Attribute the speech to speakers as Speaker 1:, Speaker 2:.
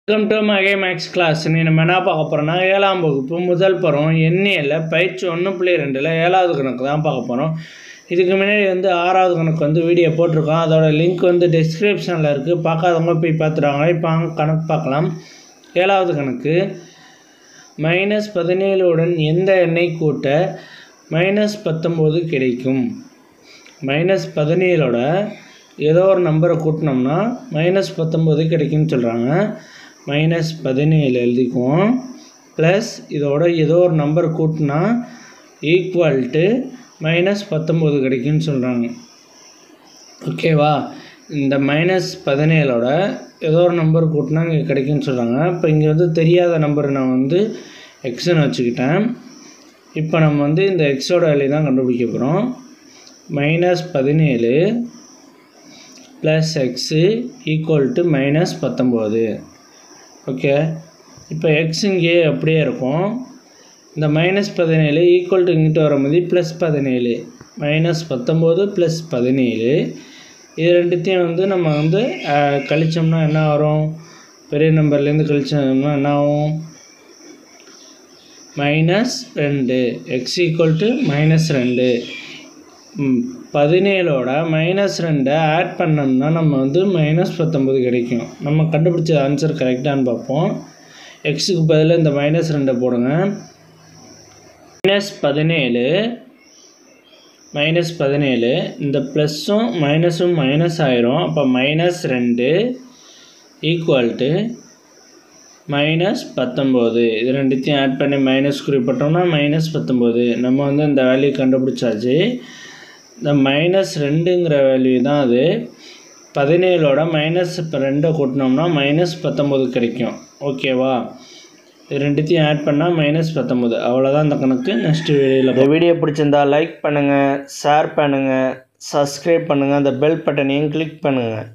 Speaker 1: Welcome to மகே மேக்ஸ் class. நம்ம என்ன பார்க்க போகிறோம்னா 7ஆம் வகுப்பு முதல் பருவம் எண்ணியலில் பயிற்சி 1.2ல் 7வது கணக்கு தான் பார்க்க போகிறோம். இதுக்கு முன்னாடி 6வது கணக்கு வீடியோ போட்டிருக்கோம். அதோட லிங்க் டிஸ்கிரிப்ஷனில் இருக்குது. பார்க்காதவங்க போய் பார்த்துடுவாங்க. இப்போ கணக்கு பார்க்கலாம். 7வது கணக்கு -17 உடன் எந்த எண்ணை கூட்ட -19 கிடைக்கும். -17ஓட ஏதோ ஒரு நம்பரை கூட்டினோம்னா -19 கிடைக்கும்னு சொல்கிறாங்க. -17 எழுதிக்குவோம். ப்ளஸ் இதோட ஏதோ ஒரு நம்பர் கூட்டினா ஈக்குவல் டு -19 கிடைக்கும்னு சொல்கிறாங்க. ஓகேவா? இந்த -17ஓட ஏதோ ஒரு நம்பர் கூட்டினா இங்கே கிடைக்கும்னு சொல்கிறாங்க. இப்போ இங்கே தெரியாத நம்பர் நான் எக்ஸ்ன்னு வச்சுக்கிட்டேன். இப்போ நம்ம இந்த எக்ஸோட வேல்யூ தான் கண்டுபிடிக்க போகிறோம். -17 plus x equal to -19. Okay, இப்போ எக்ஸ் இங்கே அப்படியே இருக்கும். இந்த -17 ஈக்குவல் டு இங்கிட்ட வரும்போது +17 -19 + 17 இது ரெண்டுத்தையும் நம்ம கழிச்சோம்னா என்ன வரும்? பெரிய நம்பர்லேருந்து கழிச்சோம்னா என்ன ஆகும்? -2. X equal to -2. 17ஓட -2 ஆட் பண்ணோம்னா நம்ம -19 கிடைக்கும். நம்ம கண்டுபிடிச்ச ஆன்சர் கரெக்டானு பார்ப்போம். எக்ஸுக்கு பதில் இந்த -2 போடுங்க. -17 இந்த ப்ளஸ்ஸும் மைனஸும் மைனஸ் ஆயிரும். அப்போ -2 ஈக்குவல் டு -19. இது ரெண்டுத்தையும் ஆட் பண்ணி மைனஸ் குறிப்பிட்டோம்னா -19. நம்ம இந்த வேல்யூ கண்டுபிடிச்சாச்சு. இந்த -2ங்கிற வேல்யூ தான் அது. 17ஓட -2 கூட்டினோம்னா -19 கிடைக்கும். ஓகேவா? இது ரெண்டுத்தையும் ஆட் பண்ணால் -19. அவ்வளோதான் இந்த கணக்கு. நெக்ஸ்ட் வீடியோவில். இந்த வீடியோ பிடிச்சிருந்தா லைக் பண்ணுங்கள், ஷேர் பண்ணுங்கள், சப்ஸ்கிரைப் பண்ணுங்கள், அந்த பெல் பட்டனையும் கிளிக் பண்ணுங்கள்.